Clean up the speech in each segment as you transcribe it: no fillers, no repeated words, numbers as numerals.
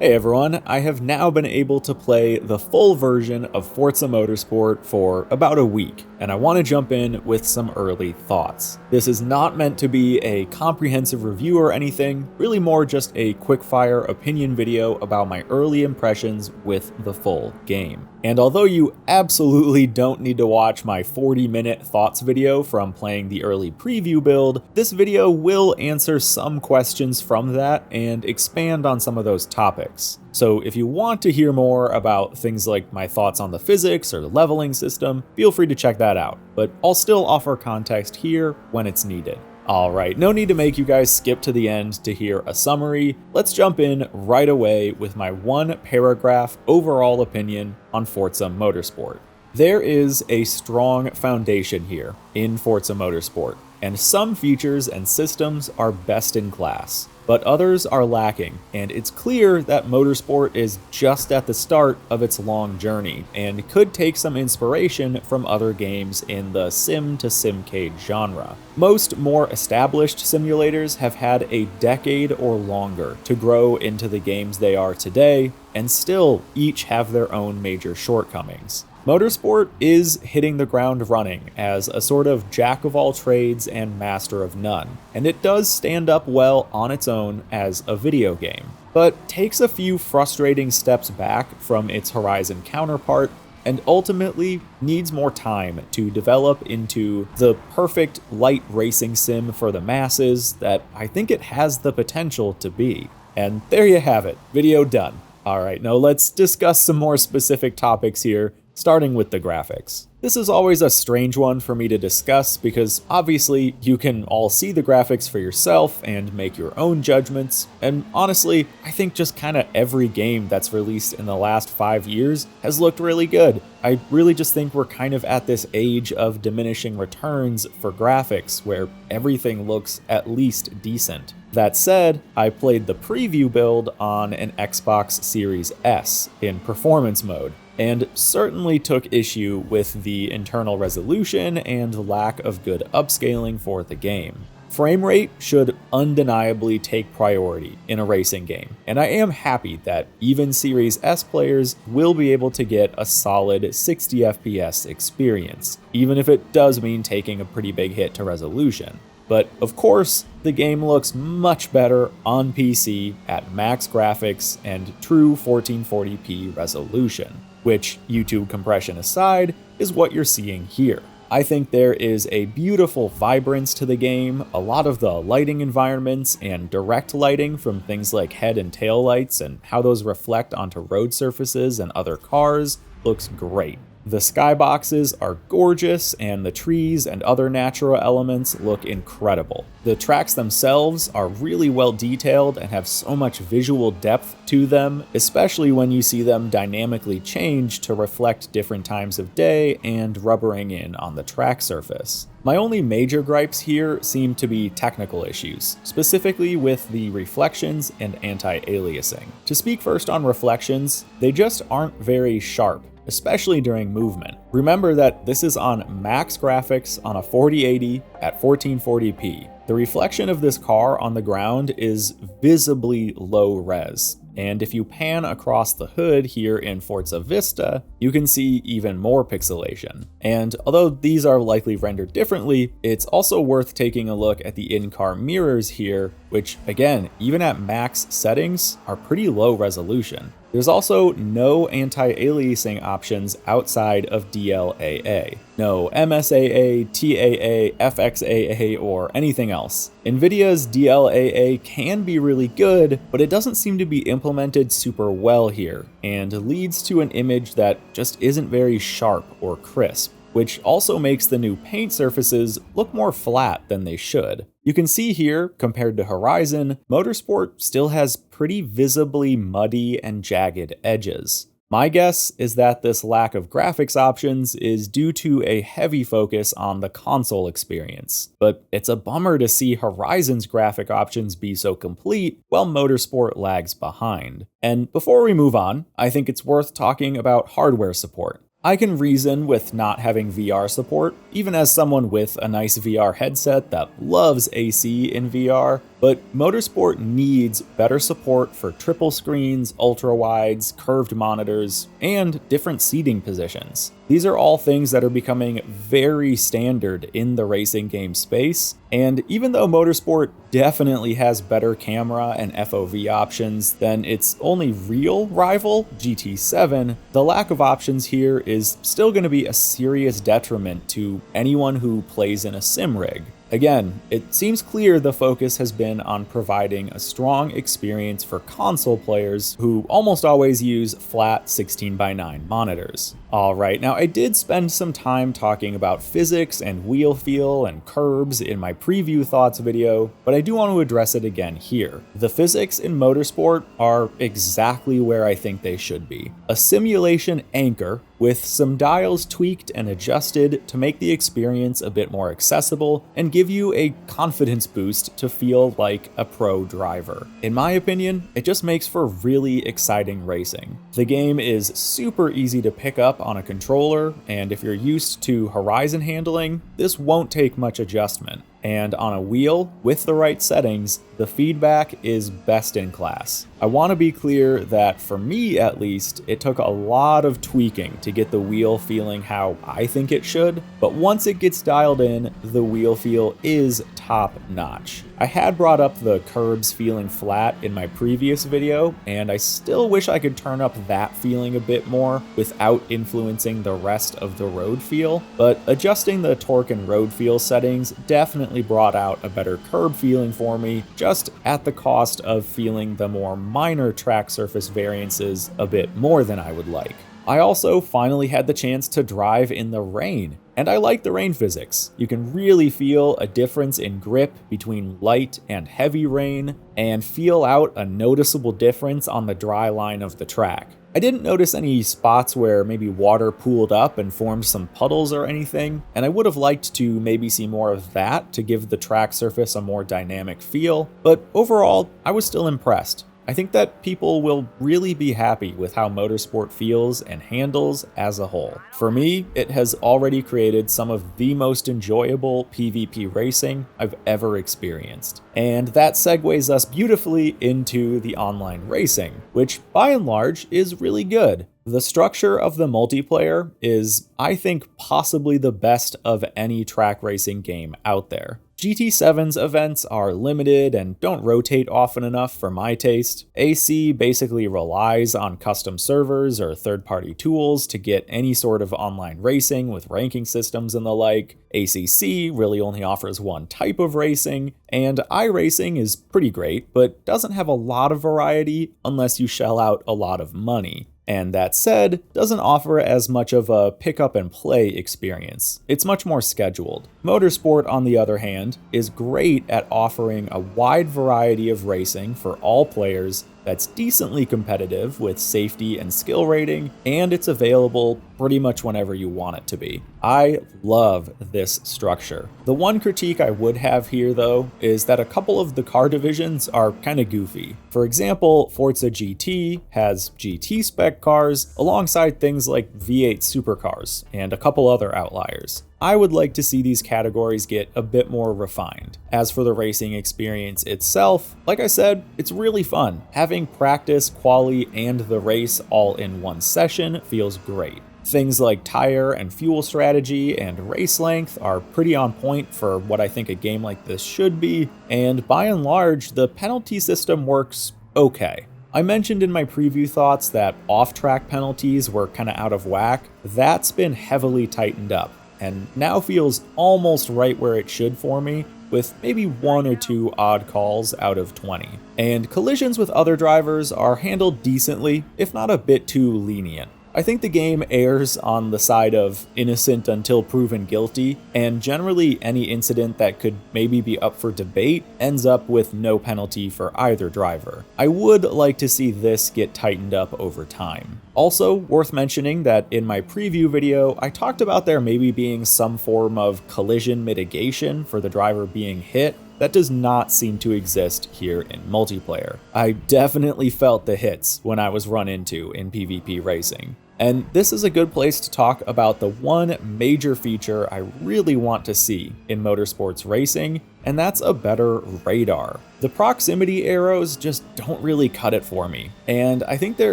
Hey everyone, I have now been able to play the full version of Forza Motorsport for about a week, and I want to jump in with some early thoughts. This is not meant to be a comprehensive review or anything, really more just a quickfire opinion video about my early impressions with the full game. And although you absolutely don't need to watch my 40-minute thoughts video from playing the early preview build, this video will answer some questions from that and expand on some of those topics. So if you want to hear more about things like my thoughts on the physics or the leveling system, feel free to check that out, but I'll still offer context here when it's needed. Alright, no need to make you guys skip to the end to hear a summary. Let's jump in right away with my one paragraph overall opinion on Forza Motorsport. There is a strong foundation here in Forza Motorsport, and some features and systems are best in class, but others are lacking, and it's clear that Motorsport is just at the start of its long journey, and could take some inspiration from other games in the sim-to-simcade genre. Most more established simulators have had a decade or longer to grow into the games they are today, and still each have their own major shortcomings. Motorsport is hitting the ground running as a sort of jack of all trades and master of none, and it does stand up well on its own as a video game, but takes a few frustrating steps back from its Horizon counterpart and ultimately needs more time to develop into the perfect light racing sim for the masses that I think it has the potential to be. And there you have it, video done. Alright, now let's discuss some more specific topics here, starting with the graphics. This is always a strange one for me to discuss because obviously you can all see the graphics for yourself and make your own judgments, and honestly, I think just kinda every game that's released in the last 5 years has looked really good. I really just think we're kind of at this age of diminishing returns for graphics where everything looks at least decent. That said, I played the preview build on an Xbox Series S in performance mode, and certainly took issue with the internal resolution and lack of good upscaling for the game. Frame rate should undeniably take priority in a racing game, and I am happy that even Series S players will be able to get a solid 60 FPS experience, even if it does mean taking a pretty big hit to resolution. But of course, the game looks much better on PC at max graphics and true 1440p resolution, which, YouTube compression aside, is what you're seeing here. I think there is a beautiful vibrance to the game. A lot of the lighting environments and direct lighting from things like head and tail lights and how those reflect onto road surfaces and other cars looks great. The skyboxes are gorgeous, and the trees and other natural elements look incredible. The tracks themselves are really well detailed and have so much visual depth to them, especially when you see them dynamically change to reflect different times of day and rubbering in on the track surface. My only major gripes here seem to be technical issues, specifically with the reflections and anti-aliasing. To speak first on reflections, they just aren't very sharp, especially during movement. Remember that this is on max graphics on a 4080 at 1440p. The reflection of this car on the ground is visibly low res, and if you pan across the hood here in Forza Vista, you can see even more pixelation. And although these are likely rendered differently, it's also worth taking a look at the in-car mirrors here, which again, even at max settings, are pretty low resolution. There's also no anti-aliasing options outside of DLAA. No MSAA, TAA, FXAA, or anything else. NVIDIA's DLAA can be really good, but it doesn't seem to be implemented super well here, and leads to an image that just isn't very sharp or crisp, which also makes the new paint surfaces look more flat than they should. You can see here, compared to Horizon, Motorsport still has pretty visibly muddy and jagged edges. My guess is that this lack of graphics options is due to a heavy focus on the console experience, but it's a bummer to see Horizon's graphic options be so complete while Motorsport lags behind. And before we move on, I think it's worth talking about hardware support. I can reason with not having VR support, even as someone with a nice VR headset that loves AC in VR, but Motorsport needs better support for triple screens, ultra-wides, curved monitors, and different seating positions. These are all things that are becoming very standard in the racing game space, and even though Motorsport definitely has better camera and FOV options than its only real rival, GT7, the lack of options here is still going to be a serious detriment to anyone who plays in a sim rig. Again, it seems clear the focus has been on providing a strong experience for console players who almost always use flat 16:9 monitors. Alright, now I did spend some time talking about physics and wheel feel and curbs in my preview thoughts video, but I do want to address it again here. The physics in Motorsport are exactly where I think they should be. A simulation anchor with some dials tweaked and adjusted to make the experience a bit more accessible and give you a confidence boost to feel like a pro driver. In my opinion, it just makes for really exciting racing. The game is super easy to pick up on a controller, and if you're used to horizon handling, this won't take much adjustment. And on a wheel, with the right settings, the feedback is best in class. I want to be clear that for me at least, it took a lot of tweaking to get the wheel feeling how I think it should, but once it gets dialed in, the wheel feel is top notch. I had brought up the curbs feeling flat in my previous video, and I still wish I could turn up that feeling a bit more without influencing the rest of the road feel, but adjusting the torque and road feel settings definitely brought out a better curb feeling for me, just at the cost of feeling the more minor track surface variances a bit more than I would like. I also finally had the chance to drive in the rain, and I like the rain physics. You can really feel a difference in grip between light and heavy rain, and feel out a noticeable difference on the dry line of the track. I didn't notice any spots where maybe water pooled up and formed some puddles or anything, and I would have liked to maybe see more of that to give the track surface a more dynamic feel, but overall, I was still impressed. I think that people will really be happy with how Motorsport feels and handles as a whole. For me, it has already created some of the most enjoyable PvP racing I've ever experienced. And that segues us beautifully into the online racing, which by and large is really good. The structure of the multiplayer is, I think, possibly the best of any track racing game out there. GT7's events are limited and don't rotate often enough for my taste. AC basically relies on custom servers or third-party tools to get any sort of online racing with ranking systems and the like. ACC really only offers one type of racing, and iRacing is pretty great, but doesn't have a lot of variety unless you shell out a lot of money. And that said, doesn't offer as much of a pick up and play experience. It's much more scheduled. Motorsport, on the other hand, is great at offering a wide variety of racing for all players that's decently competitive with safety and skill rating, and it's available pretty much whenever you want it to be. I love this structure. The one critique I would have here though is that a couple of the car divisions are kind of goofy. For example, Forza GT has GT spec cars alongside things like V8 supercars and a couple other outliers. I would like to see these categories get a bit more refined. As for the racing experience itself, like I said, it's really fun. Having practice, quali, and the race all in one session feels great. Things like tire and fuel strategy and race length are pretty on point for what I think a game like this should be, and by and large, the penalty system works okay. I mentioned in my preview thoughts that off-track penalties were kinda out of whack. That's been heavily tightened up, and now feels almost right where it should for me, with maybe 1 or 2 odd calls out of 20. And collisions with other drivers are handled decently, if not a bit too lenient. I think the game errs on the side of innocent until proven guilty, and generally any incident that could maybe be up for debate ends up with no penalty for either driver. I would like to see this get tightened up over time. Also, worth mentioning that in my preview video, I talked about there maybe being some form of collision mitigation for the driver being hit. That does not seem to exist here in multiplayer. I definitely felt the hits when I was run into in PvP racing. And this is a good place to talk about the one major feature I really want to see in motorsports racing, and that's a better radar. The proximity arrows just don't really cut it for me, and I think there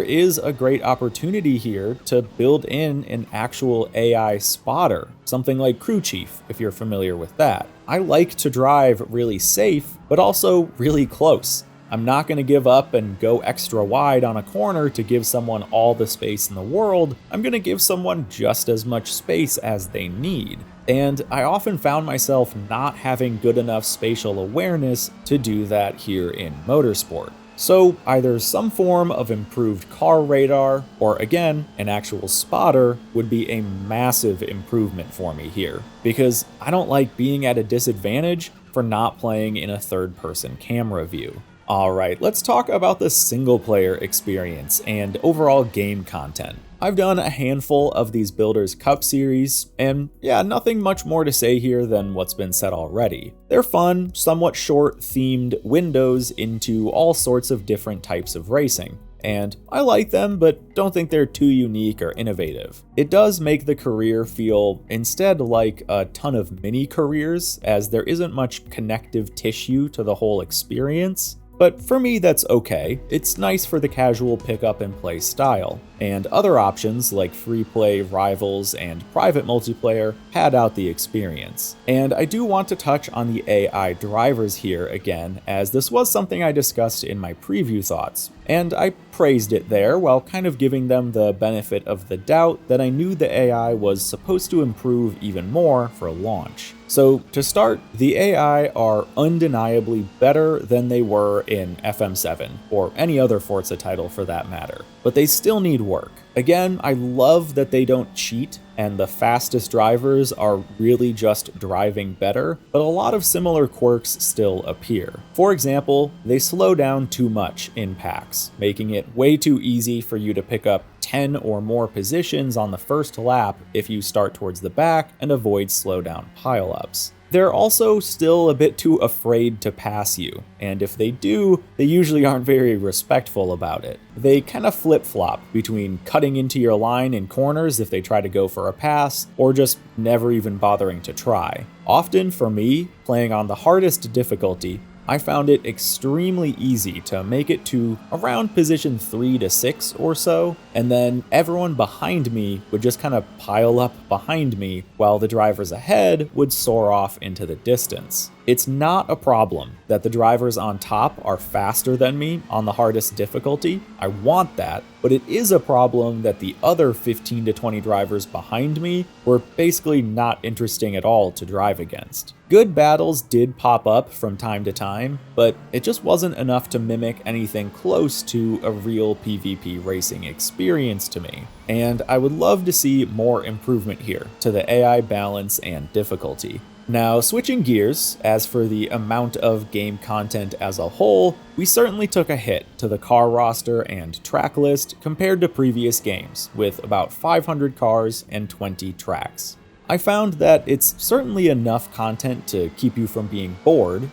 is a great opportunity here to build in an actual AI spotter, something like Crew Chief, if you're familiar with that. I like to drive really safe, but also really close. I'm not going to give up and go extra wide on a corner to give someone all the space in the world. I'm going to give someone just as much space as they need. And I often found myself not having good enough spatial awareness to do that here in motorsport. So either some form of improved car radar, or again, an actual spotter would be a massive improvement for me here, because I don't like being at a disadvantage for not playing in a third-person camera view. Alright, let's talk about the single-player experience and overall game content. I've done a handful of these Builders Cup series, and yeah, nothing much more to say here than what's been said already. They're fun, somewhat short-themed windows into all sorts of different types of racing. And I like them, but don't think they're too unique or innovative. It does make the career feel instead like a ton of mini careers, as there isn't much connective tissue to the whole experience. But for me, that's okay. It's nice for the casual pick up and play style. And other options like free play, rivals, and private multiplayer pad out the experience. And I do want to touch on the AI drivers here again, as this was something I discussed in my preview thoughts. And I praised it there while kind of giving them the benefit of the doubt that I knew the AI was supposed to improve even more for launch. So to start, the AI are undeniably better than they were in FM7, or any other Forza title for that matter, but they still need work. Again, I love that they don't cheat, and the fastest drivers are really just driving better, but a lot of similar quirks still appear. For example, they slow down too much in packs, making it way too easy for you to pick up 10 or more positions on the first lap if you start towards the back and avoid slowdown pileups. They're also still a bit too afraid to pass you, and if they do, they usually aren't very respectful about it. They kind of flip-flop between cutting into your line in corners if they try to go for a pass, or just never even bothering to try. Often for me, playing on the hardest difficulty, I found it extremely easy to make it to around position 3 to 6 or so, and then everyone behind me would just kind of pile up behind me while the drivers ahead would soar off into the distance. It's not a problem that the drivers on top are faster than me on the hardest difficulty. I want that, but it is a problem that the other 15 to 20 drivers behind me were basically not interesting at all to drive against. Good battles did pop up from time to time, but it just wasn't enough to mimic anything close to a real PvP racing experience to me. And I would love to see more improvement here to the AI balance and difficulty. Now, switching gears, as for the amount of game content as a whole, we certainly took a hit to the car roster and track list compared to previous games, with about 500 cars and 20 tracks. I found that it's certainly enough content to keep you from being bored,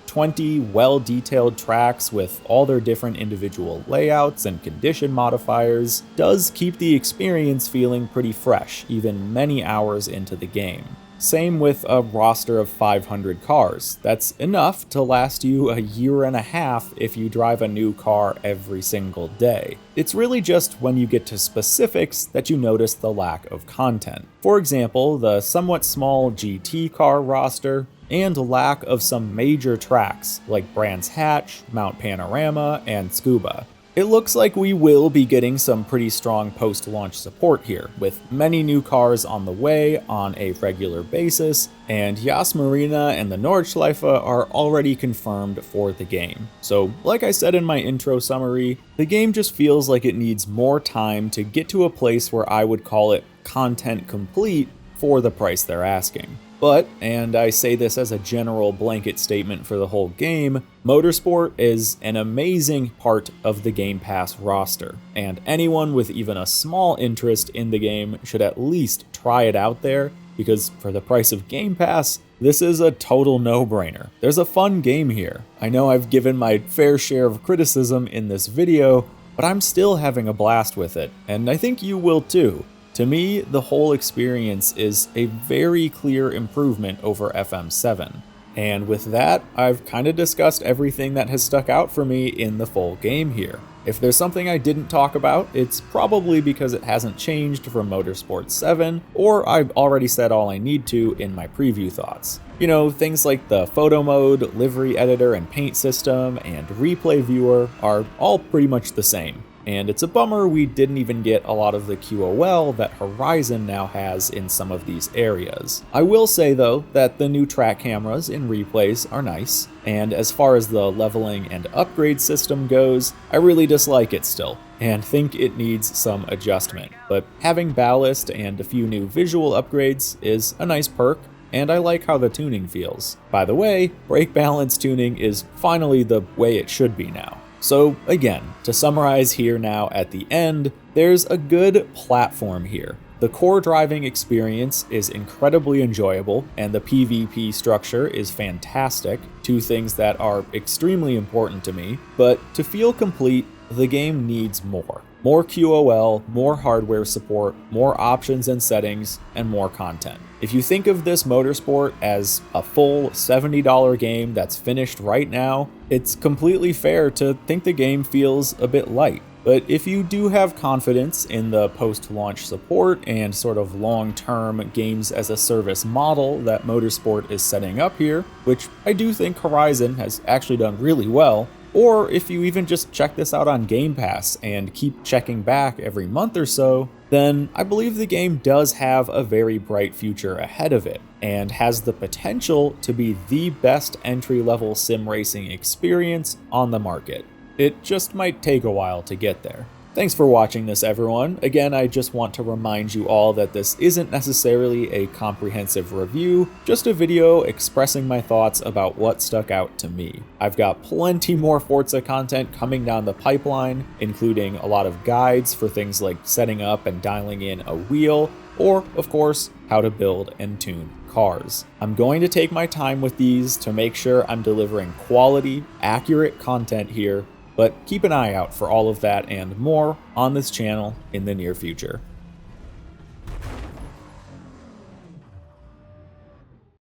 20 well-detailed tracks with all their different individual layouts and condition modifiers does keep the experience feeling pretty fresh, even many hours into the game. Same with a roster of 500 cars. That's enough to last you a year and a half if you drive a new car every single day. It's really just when you get to specifics that you notice the lack of content. For example, the somewhat small GT car roster, and lack of some major tracks like Brands Hatch, Mount Panorama, and Scuba. It looks like we will be getting some pretty strong post-launch support here, with many new cars on the way on a regular basis, and Yas Marina and the Nordschleife are already confirmed for the game. So, like I said in my intro summary, the game just feels like it needs more time to get to a place where I would call it content complete for the price they're asking. But, and I say this as a general blanket statement for the whole game, Motorsport is an amazing part of the Game Pass roster, and anyone with even a small interest in the game should at least try it out there, because for the price of Game Pass, this is a total no-brainer. There's a fun game here. I know I've given my fair share of criticism in this video, but I'm still having a blast with it, and I think you will too. To me, the whole experience is a very clear improvement over FM7. And with that, I've kind of discussed everything that has stuck out for me in the full game here. If there's something I didn't talk about, it's probably because it hasn't changed from Motorsport 7, or I've already said all I need to in my preview thoughts. You know, things like the photo mode, livery editor and paint system, and replay viewer are all pretty much the same. And it's a bummer we didn't even get a lot of the QOL that Horizon now has in some of these areas. I will say though that the new track cameras in replays are nice, and as far as the leveling and upgrade system goes, I really dislike it still, and think it needs some adjustment. But having ballast and a few new visual upgrades is a nice perk, and I like how the tuning feels. By the way, brake balance tuning is finally the way it should be now. So again, to summarize here now at the end, there's a good platform here. The core driving experience is incredibly enjoyable, and the PvP structure is fantastic, two things that are extremely important to me, but to feel complete, the game needs more. More QOL, more hardware support, more options and settings, and more content. If you think of this Motorsport as a full $70 game that's finished right now, it's completely fair to think the game feels a bit light. But if you do have confidence in the post-launch support and sort of long-term games as a service model that Motorsport is setting up here, which I do think Horizon has actually done really well, or if you even just check this out on Game Pass and keep checking back every month or so, then I believe the game does have a very bright future ahead of it, and has the potential to be the best entry-level sim racing experience on the market. It just might take a while to get there. Thanks for watching this, everyone. Again, I just want to remind you all that this isn't necessarily a comprehensive review, just a video expressing my thoughts about what stuck out to me. I've got plenty more Forza content coming down the pipeline, including a lot of guides for things like setting up and dialing in a wheel, or, of course, how to build and tune cars. I'm going to take my time with these to make sure I'm delivering quality, accurate content here, but keep an eye out for all of that and more on this channel in the near future.